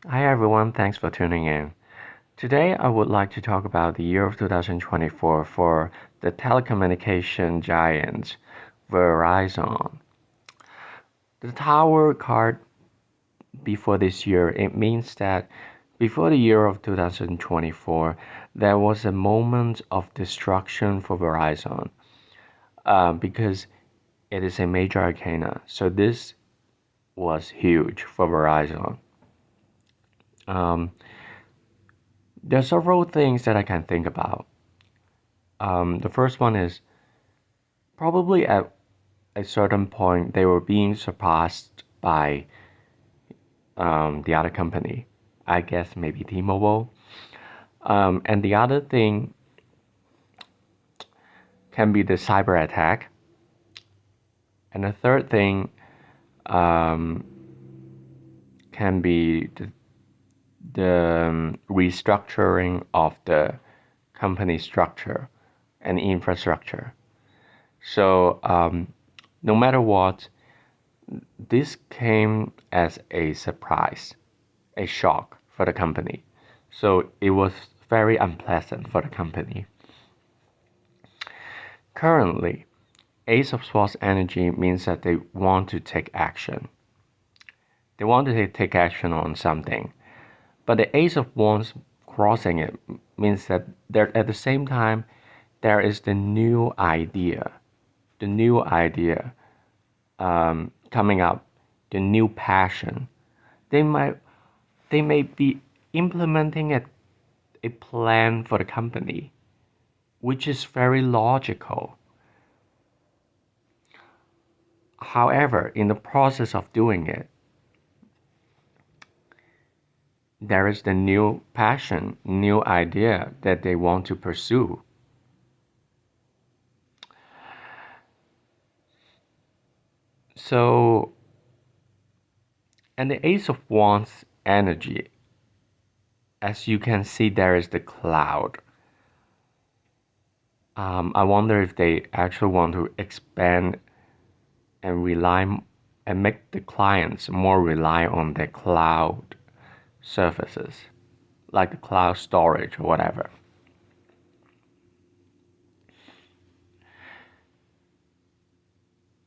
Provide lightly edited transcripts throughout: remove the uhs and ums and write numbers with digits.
Hi everyone, thanks for tuning in. Today I would like to talk about the year of 2024 for the telecommunication giant Verizon. The tower card before this year, it means that before the year of 2024, there was a moment of destruction for Verizon because it is a major arcana. So this was huge for Verizon. Um, there are several things that I can think about. The first one is probably at a certain point they were being surpassed by the other company. I guess maybe T-Mobile. And the other thing can be the cyber attack. And the third thing um, can be the restructuring of the company structure and infrastructure. So no matter what, this came as a surprise, a shock for the company. So it was very unpleasant for the company. Currently, Ace of Swords energy means that they want to take action. They want to take action on something. But the Ace of Wands crossing it means that there at the same time there is the new idea coming up, the new passion. They might they may be implementing a plan for the company, which is very logical. However, in the process of doing it, there is the new passion, new idea that they want to pursue. So, and the Ace of Wands energy, as you can see, there is the cloud. I wonder if they actually want to expand and rely and make the clients more rely on their cloud services, like the cloud storage or whatever.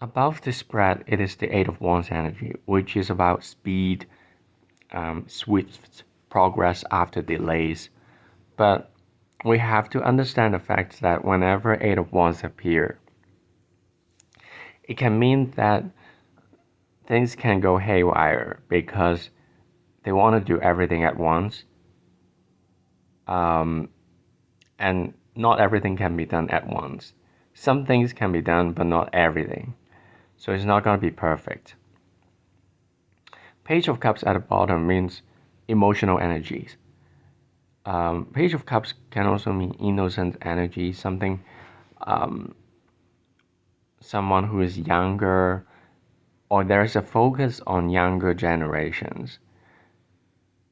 Above the spread, it is the Eight of Wands energy, which is about speed, swift progress after delays. But we have to understand the fact that whenever Eight of Wands appear, it can mean that things can go haywire because they want to do everything at once, um, and not everything can be done at once. Some things can be done, but not everything. So it's not going to be perfect. Page of Cups at the bottom means emotional energies. Page of Cups can also mean innocent energy, um, someone who is younger, or there's a focus on younger generations.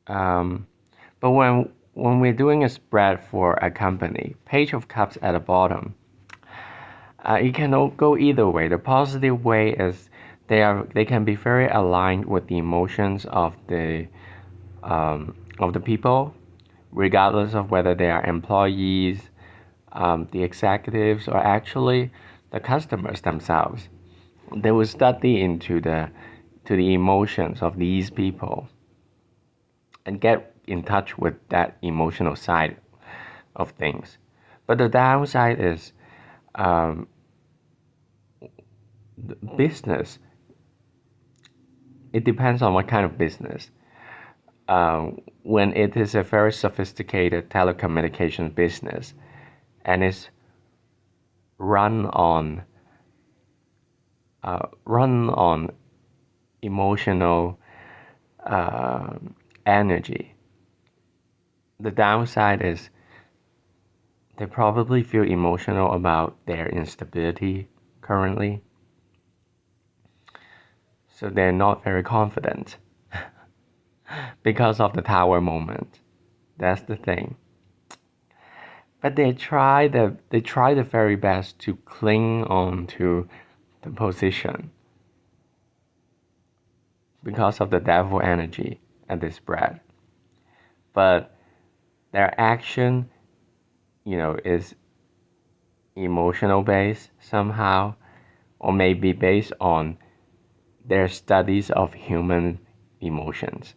But when we're doing a spread for a company, Page of Cups at the bottom, it can go either way. The positive way is they can be very aligned with the emotions of the people, regardless of whether they are employees, the executives, or actually the customers themselves. They will study into the emotions of these people and get in touch with that emotional side of things. But the downside is business. It depends on what kind of business. When it is a very sophisticated telecommunications business and it's run on run on emotional uh, energy, the downside is they probably feel emotional about their instability currently, so they're not very confident because of the tower moment. That's the thing. But they try the very best to cling on to the position because of the devil energy at this spread. but their action, is emotional based somehow, or maybe based on their studies of human emotions.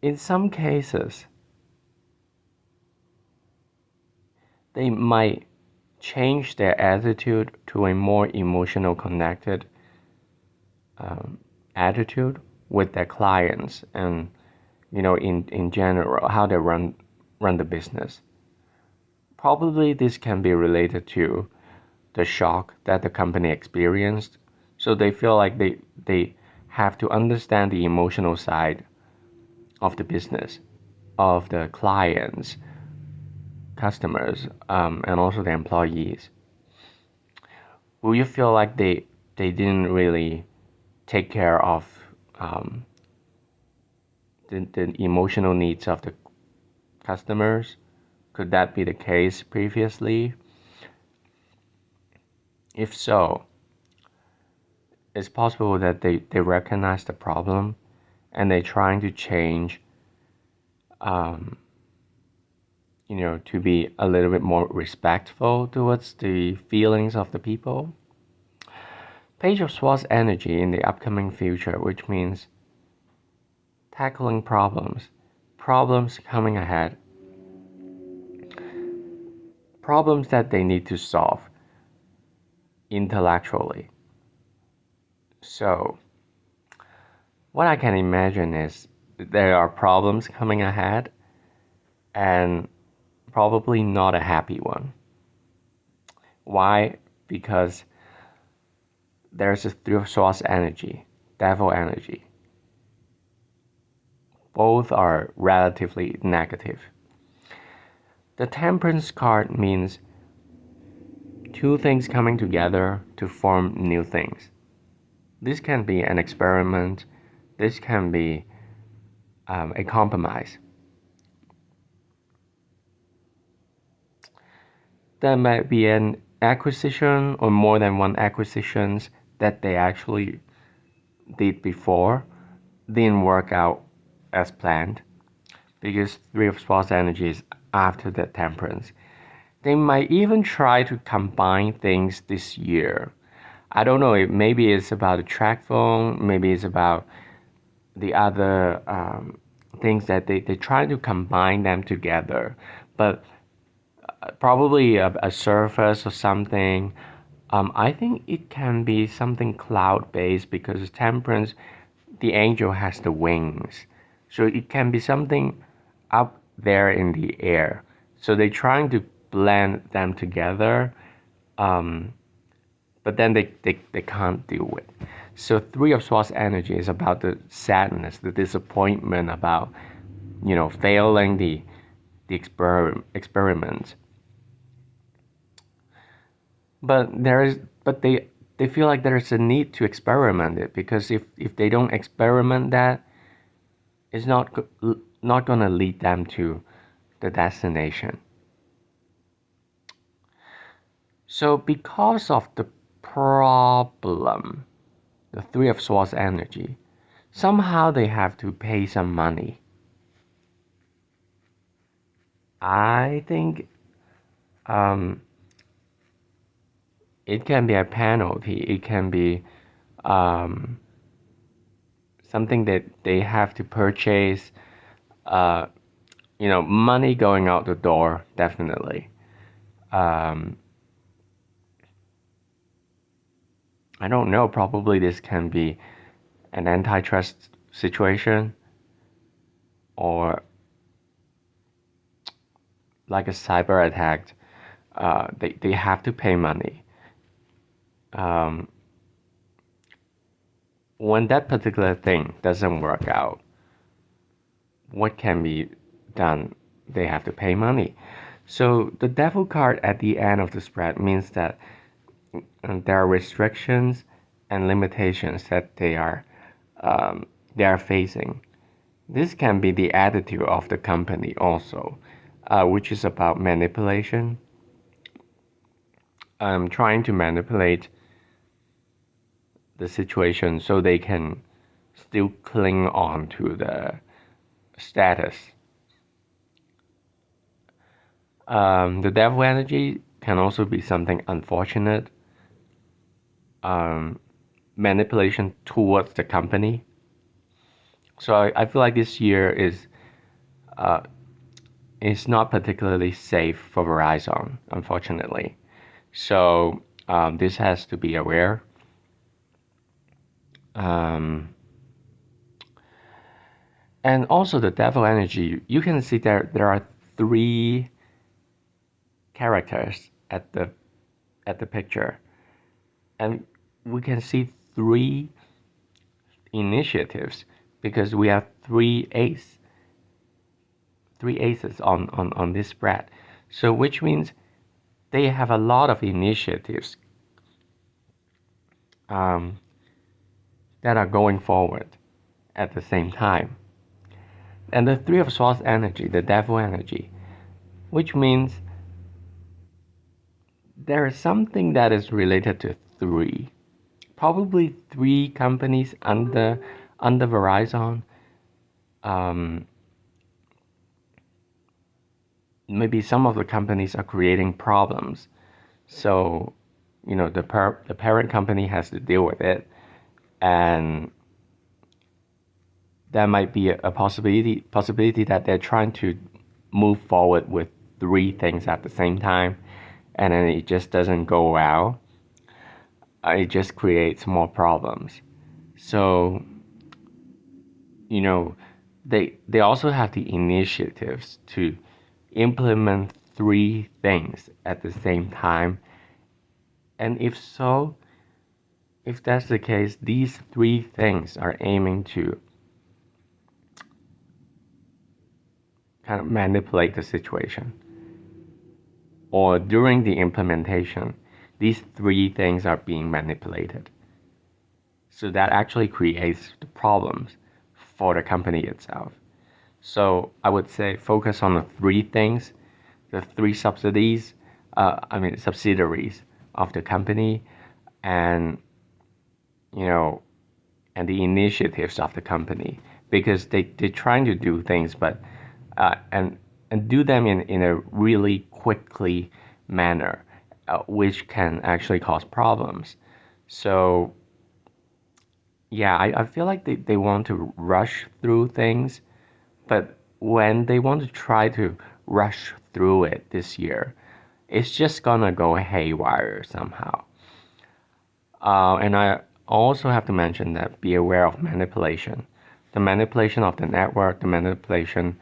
In some cases, they might change their attitude to a more emotional connected attitude with their clients and in general how they run the business. Probably this can be related to the shock that the company experienced. So they feel like they have to understand the emotional side of the business, of the clients, customers, and also the employees. Will you feel like they didn't really take care of um, the emotional needs of the customers? Could that be the case previously? If so, it's possible that they recognize the problem and they're trying to change, um, to be a little bit more respectful towards the feelings of the people. Page of Swords energy in the upcoming future, which means tackling problems coming ahead, problems that they need to solve intellectually. So, what I can imagine is there are problems coming ahead and probably not a happy one. Why? Because there's a Three of Swords energy, Devil energy. Both are relatively negative. The Temperance card means two things coming together to form new things. This can be an experiment, this can be a compromise. There might be an acquisition or more than one acquisitions that they actually did before didn't work out as planned because Three of Swords energy is after the Temperance. They might even try to combine things this year. I don't know. Maybe it's about the track phone. Maybe it's about the other things that they try to combine them together. But probably a surface or something. I think it can be something cloud based because Temperance, the angel has the wings. So it can be something up there in the air. So they're trying to blend them together, but then they can't do it. So Three of Swords energy is about the sadness, the disappointment about, failing the experiment. But they feel like there's a need to experiment it because if they don't experiment that, it's not gonna lead them to the destination. So because of the problem, the Three of Swords energy, somehow they have to pay some money. I think it can be a penalty. It can be um, something that they have to purchase. Uh, money going out the door, definitely. Um, I don't know. Probably this can be an antitrust situation or like a cyber attack. They have to pay money. Um, when that particular thing doesn't work out, what can be done? They have to pay money. So the devil card at the end of the spread means that there are restrictions and limitations that they are facing. This can be the attitude of the company also, which is about manipulation. Trying to manipulate the situation so they can still cling on to the status. The devil energy can also be something unfortunate, manipulation towards the company. So I feel like this year is not particularly safe for Verizon, unfortunately. So this has to be aware. And also the devil energy, you can see there are three characters at the picture, and we can see three initiatives because we have three aces on this spread. So which means they have a lot of initiatives that are going forward at the same time. And the three of swords energy, the devil energy, which means there is something that is related to three, probably three companies under Verizon. Maybe some of the companies are creating problems, so the parent company has to deal with it, and there might be a possibility that they're trying to move forward with three things at the same time, and then it just doesn't go well. It just creates more problems. So they also have the initiatives to implement three things at the same time. And if that's the case, these three things are aiming to kind of manipulate the situation. Or during the implementation, these three things are being manipulated. So that actually creates the problems for the company itself. So I would say focus on the three things, the three subsidiaries of the company, and and the initiatives of the company, because they're trying to do things, but and do them in a really quickly manner, which can actually cause problems. So yeah, I feel like they want to rush through things, but when they want to try to rush through it this year, it's just gonna go haywire somehow. And I also have to mention that be aware of manipulation. The manipulation of the network, the manipulation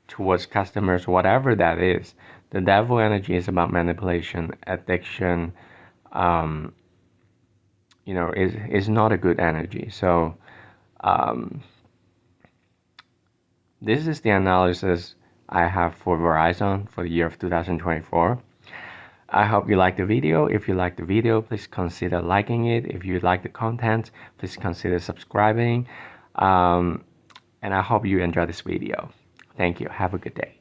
towards customers, whatever that is. The devil energy is about manipulation, addiction, is not a good energy. So this is the analysis I have for Verizon for the year of 2024. I hope you like the video. If you like the video, please consider liking it. If you like the content, please consider subscribing. And I hope you enjoy this video. Thank you. Have a good day.